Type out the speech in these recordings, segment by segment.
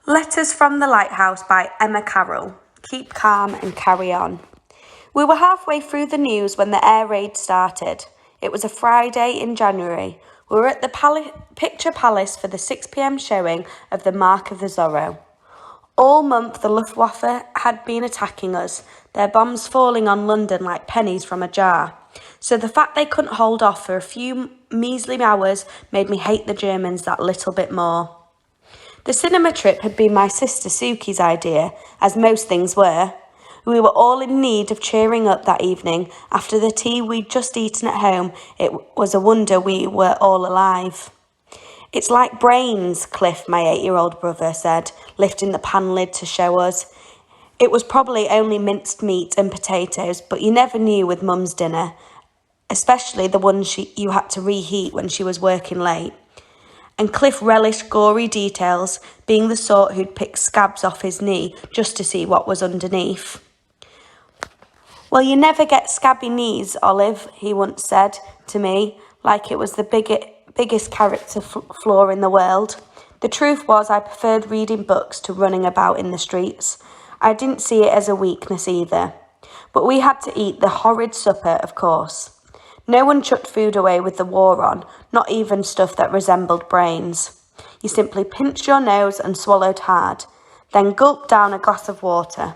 Letters from the Lighthouse by Emma Carroll. Keep calm and carry on. We were halfway through the news when the air raid started. It was a Friday in January. We were at the Picture Palace for the 6 p.m. showing of The Mark of the Zorro. All month the Luftwaffe had been attacking us, their bombs falling on London like pennies from a jar. So the fact they couldn't hold off for a few measly hours made me hate the Germans that little bit more. The cinema trip had been my sister Suki's idea, as most things were. We were all in need of cheering up that evening. After the tea we'd just eaten at home, it was a wonder we were all alive. "It's like brains," Cliff, my 8-year-old brother, said, lifting the pan lid to show us. It was probably only minced meat and potatoes, but you never knew with Mum's dinner, especially the ones you had to reheat when she was working late. And Cliff relished gory details, being the sort who'd pick scabs off his knee just to see what was underneath. "Well, you never get scabby knees, Olive," he once said to me, like it was the biggest character flaw in the world. The truth was I preferred reading books to running about in the streets. I didn't see it as a weakness either. But we had to eat the horrid supper, of course. No one chucked food away with the war on, not even stuff that resembled brains. You simply pinched your nose and swallowed hard, then gulped down a glass of water.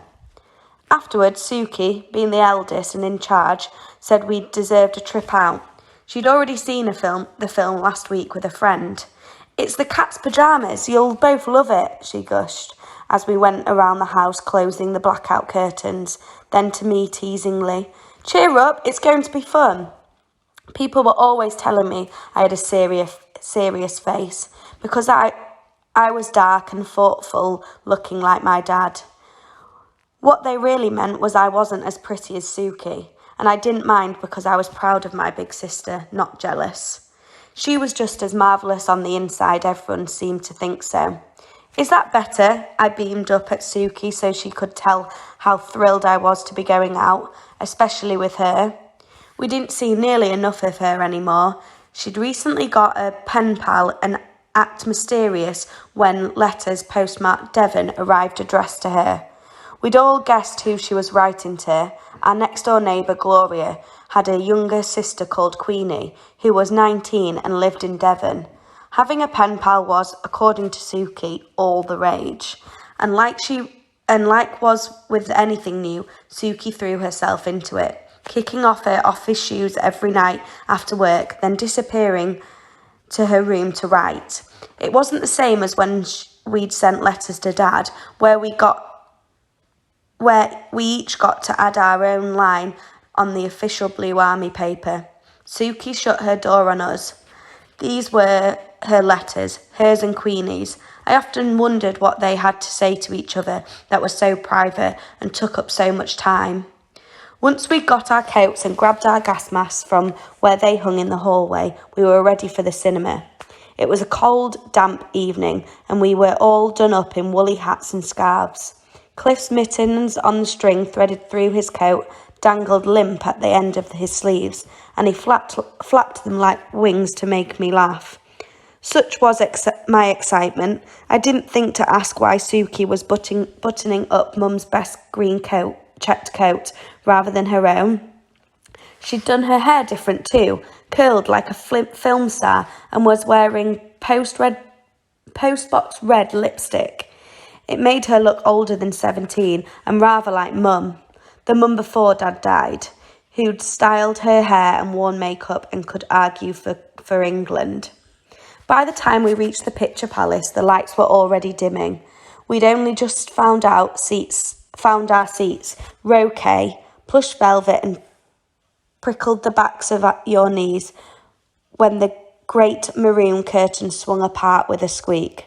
Afterwards, Suki, being the eldest and in charge, said we deserved a trip out. She'd already seen the film last week with a friend. "It's the cat's pyjamas, you'll both love it," she gushed, as we went around the house closing the blackout curtains, then to me teasingly, "Cheer up, it's going to be fun." People were always telling me I had a serious face, because I was dark and thoughtful, looking like my dad. What they really meant was I wasn't as pretty as Suki, and I didn't mind because I was proud of my big sister, not jealous. She was just as marvellous on the inside, everyone seemed to think so. "Is that better?" I beamed up at Suki so she could tell how thrilled I was to be going out, especially with her. We didn't see nearly enough of her anymore. She'd recently got a pen pal and act mysterious when letters postmarked Devon arrived addressed to her. We'd all guessed who she was writing to. Our next-door neighbour, Gloria, had a younger sister called Queenie, who was 19 and lived in Devon. Having a pen pal was, according to Suki, all the rage. And like was with anything new, Suki threw herself into it, kicking off her office shoes every night after work, then disappearing to her room to write. It wasn't the same as when we'd sent letters to Dad, where we each got to add our own line on the official Blue Army paper. Suki shut her door on us. These were her letters, hers and Queenie's. I often wondered what they had to say to each other that was so private and took up so much time. Once we'd got our coats and grabbed our gas masks from where they hung in the hallway, we were ready for the cinema. It was a cold, damp evening, and we were all done up in woolly hats and scarves. Cliff's mittens on the string threaded through his coat dangled limp at the end of his sleeves, and he flapped them like wings to make me laugh. Such was my excitement, I didn't think to ask why Suki was buttoning up Mum's best green checked coat rather than her own. She'd done her hair different too, curled like a film star, and was wearing postbox red lipstick. It made her look older than 17 and rather like Mum, the Mum before Dad died, who'd styled her hair and worn makeup and could argue for England. By the time we reached the Picture Palace, the lights were already dimming. We'd only just found our seats, row K, plush velvet and prickled the backs of your knees when the great maroon curtain swung apart with a squeak.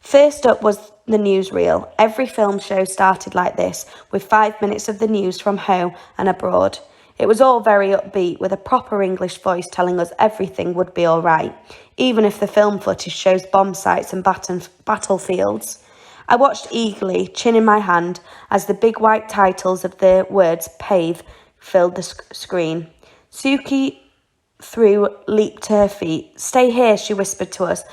First up was the newsreel. Every film show started like this, with 5 minutes of the news from home and abroad. It was all very upbeat, with a proper English voice telling us everything would be all right, even if the film footage shows bomb sites and battlefields. I watched eagerly, chin in my hand, as the big white titles of the words "PAVE" filled the screen. Suki leaped to her feet. "Stay here," she whispered to us,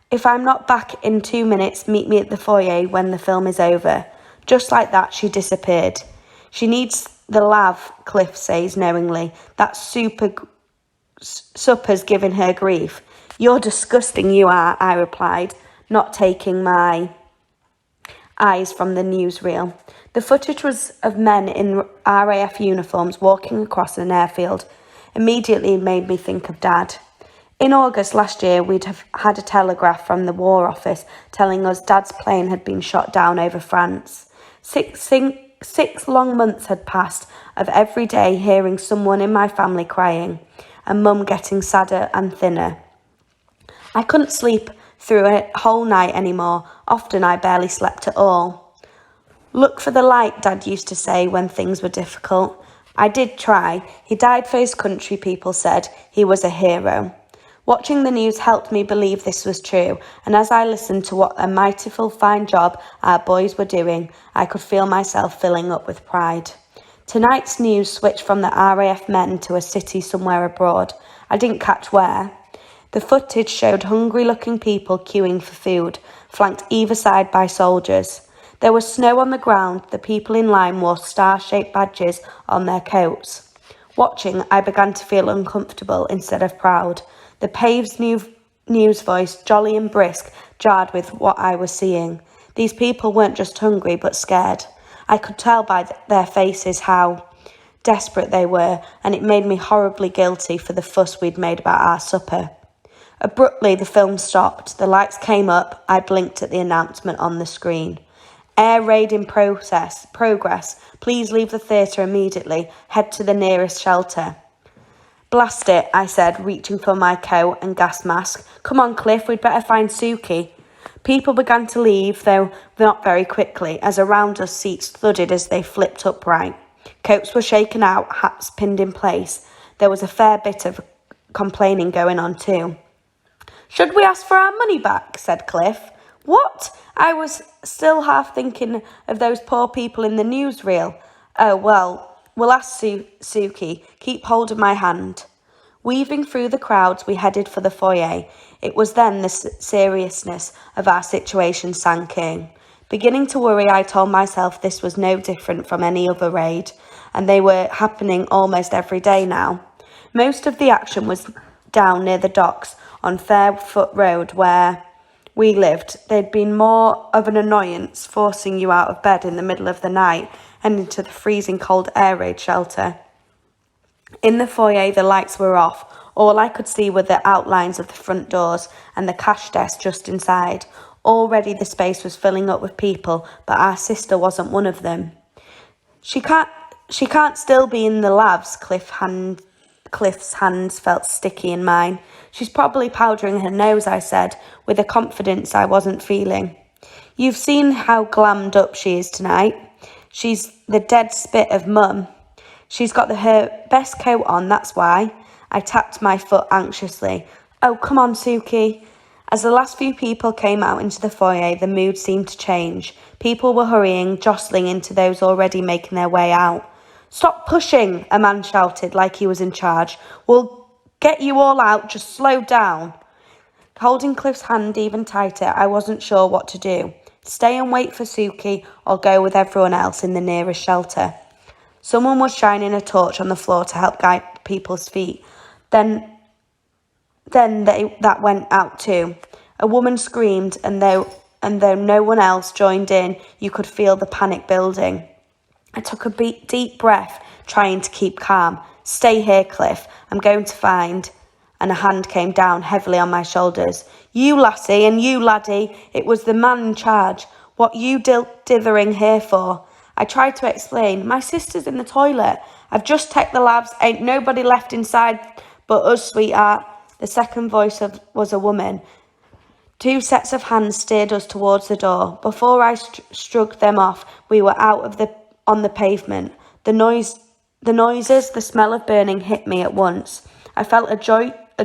If I'm not back in 2 minutes, meet me at the foyer when the film is over. Just like that, she disappeared. She needs the lav, Cliff says knowingly. That supper's giving her grief. You're disgusting, you are, I replied, not taking my eyes from the newsreel. The footage was of men in RAF uniforms walking across an airfield. Immediately made me think of Dad. In August last year, we'd have had a telegraph from the War Office telling us Dad's plane had been shot down over France. Six long months had passed of every day hearing someone in my family crying, and Mum getting sadder and thinner. I couldn't sleep through a whole night anymore. Often I barely slept at all. Look for the light, Dad used to say when things were difficult. I did try. He died for his country, people said. He was a hero. Watching the news helped me believe this was true, and as I listened to what a mightiful fine job our boys were doing, I could feel myself filling up with pride. Tonight's news switched from the RAF men to a city somewhere abroad. I didn't catch where. The footage showed hungry-looking people queuing for food, flanked either side by soldiers. There was snow on the ground. The people in line wore star-shaped badges on their coats. Watching, I began to feel uncomfortable instead of proud. The pave's news voice, jolly and brisk, jarred with what I was seeing. These people weren't just hungry, but scared. I could tell by their faces how desperate they were, and it made me horribly guilty for the fuss we'd made about our supper. Abruptly, the film stopped. The lights came up. I blinked at the announcement on the screen. Air raid in progress. Please leave the theatre immediately. Head to the nearest shelter. Blast it, I said, reaching for my coat and gas mask. Come on, Cliff, we'd better find Suki. People began to leave, though not very quickly, as around us seats thudded as they flipped upright. Coats were shaken out, hats pinned in place. There was a fair bit of complaining going on too. Should we ask for our money back? Said Cliff. What? I was still half thinking of those poor people in the newsreel. Oh, well, we'll ask Suki. Keep hold of my hand. Weaving through the crowds, we headed for the foyer. It was then the seriousness of our situation sank in. Beginning to worry, I told myself this was no different from any other raid, and they were happening almost every day now. Most of the action was down near the docks on Fairfoot Road where we lived. They'd been more of an annoyance, forcing you out of bed in the middle of the night and into the freezing cold air raid shelter. In the foyer, the lights were off. All I could see were the outlines of the front doors and the cash desk just inside. Already the space was filling up with people, but our sister wasn't one of them. She can't still be in the labs, Cliff's hands felt sticky in mine. She's probably powdering her nose, I said, with a confidence I wasn't feeling. You've seen how glammed up she is tonight. She's the dead spit of Mum. She's got her best coat on, that's why. I tapped my foot anxiously. Oh, come on, Suki. As the last few people came out into the foyer, the mood seemed to change. People were hurrying, jostling into those already making their way out. Stop pushing, a man shouted like he was in charge. We'll get you all out, just slow down. Holding Cliff's hand even tighter, I wasn't sure what to do. Stay and wait for Suki or go with everyone else in the nearest shelter. Someone was shining a torch on the floor to help guide people's feet. Then that went out too. A woman screamed, and though no one else joined in, you could feel the panic building. I took a deep breath, trying to keep calm. Stay here, Cliff. I'm going to find... And a hand came down heavily on my shoulders. You lassie and you laddie, it was the man in charge. What you dithering here for? I tried to explain. My sister's in the toilet. I've just checked the labs. Ain't nobody left inside but us, sweetheart. The second voice was a woman. Two sets of hands steered us towards the door. Before I shrugged them off, we were on the pavement. The noises, the smell of burning hit me at once. I felt a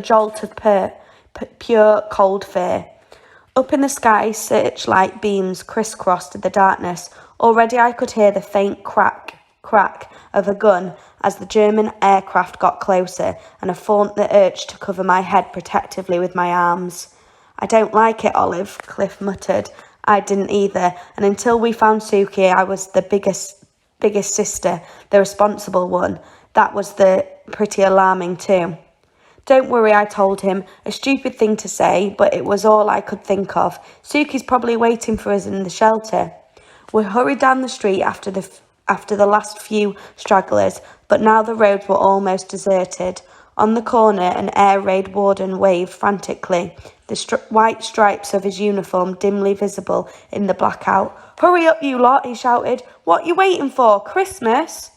jolt of pure cold fear. Up in the sky, searchlight beams crisscrossed the darkness. Already I could hear the faint crack of a gun as the German aircraft got closer, and I fought the urge to cover my head protectively with my arms. I don't like it, Olive, Cliff muttered. I didn't either, and until we found Suki, I was the biggest sister, the responsible one. That was pretty alarming too. Don't worry, I told him. A stupid thing to say, but it was all I could think of. Suki's probably waiting for us in the shelter. We hurried down the street after the last few stragglers, but now the roads were almost deserted. On the corner, an air raid warden waved frantically, the white stripes of his uniform dimly visible in the blackout. Hurry up, you lot, he shouted. What you waiting for? Christmas?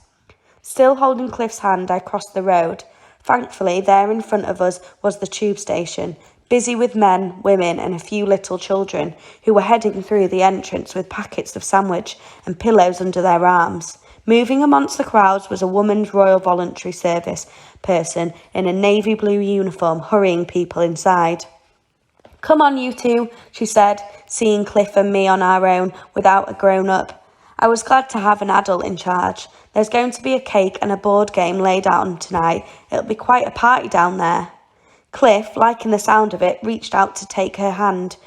Still holding Cliff's hand, I crossed the road. Thankfully, there in front of us was the tube station, busy with men, women, and a few little children who were heading through the entrance with packets of sandwich and pillows under their arms. Moving amongst the crowds was a woman's Royal Voluntary Service person in a navy blue uniform hurrying people inside. Come on, you two, she said, seeing Cliff and me on our own without a grown-up. I was glad to have an adult in charge. There's going to be a cake and a board game laid out on tonight. It'll be quite a party down there. Cliff, liking the sound of it, reached out to take her hand.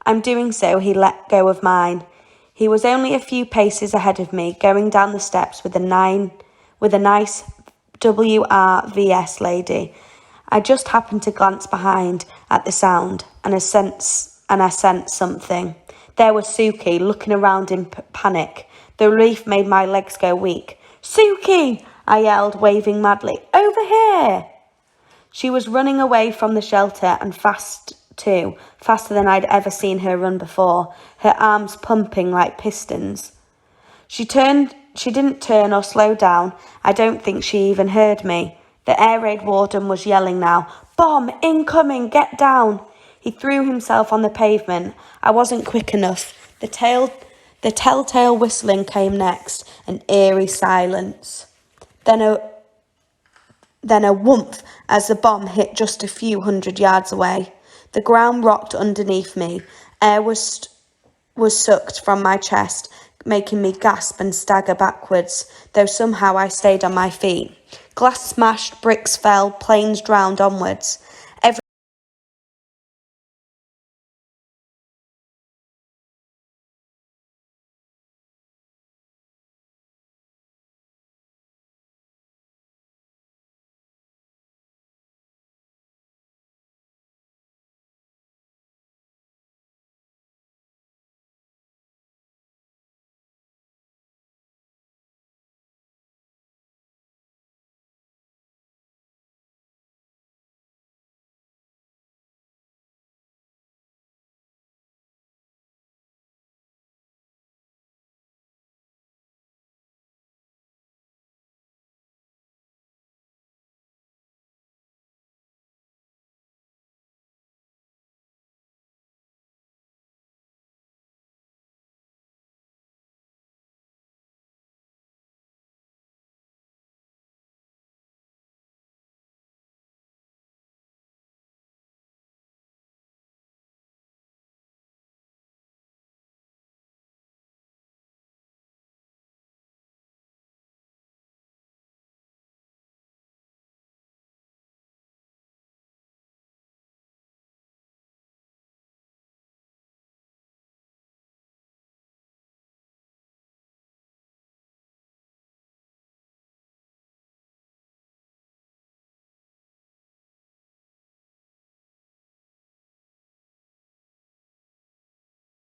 I'm doing so, he let go of mine. He was only a few paces ahead of me, going down the steps with a nice WRVS lady. I just happened to glance behind at the sound, and I sensed something. There was Suki, looking around in panic. The relief made my legs go weak. Suki! I yelled, waving madly. Over here! She was running away from the shelter, and fast too, faster than I'd ever seen her run before, her arms pumping like pistons. She didn't turn or slow down. I don't think she even heard me. The air raid warden was yelling now. Bomb! Incoming! Get down! He threw himself on the pavement. I wasn't quick enough. The telltale whistling came next, an eerie silence. Then a whoomph as the bomb hit just a few 100 yards away. The ground rocked underneath me. Air was sucked from my chest, making me gasp and stagger backwards, though somehow I stayed on my feet. Glass smashed, bricks fell, planes drowned onwards.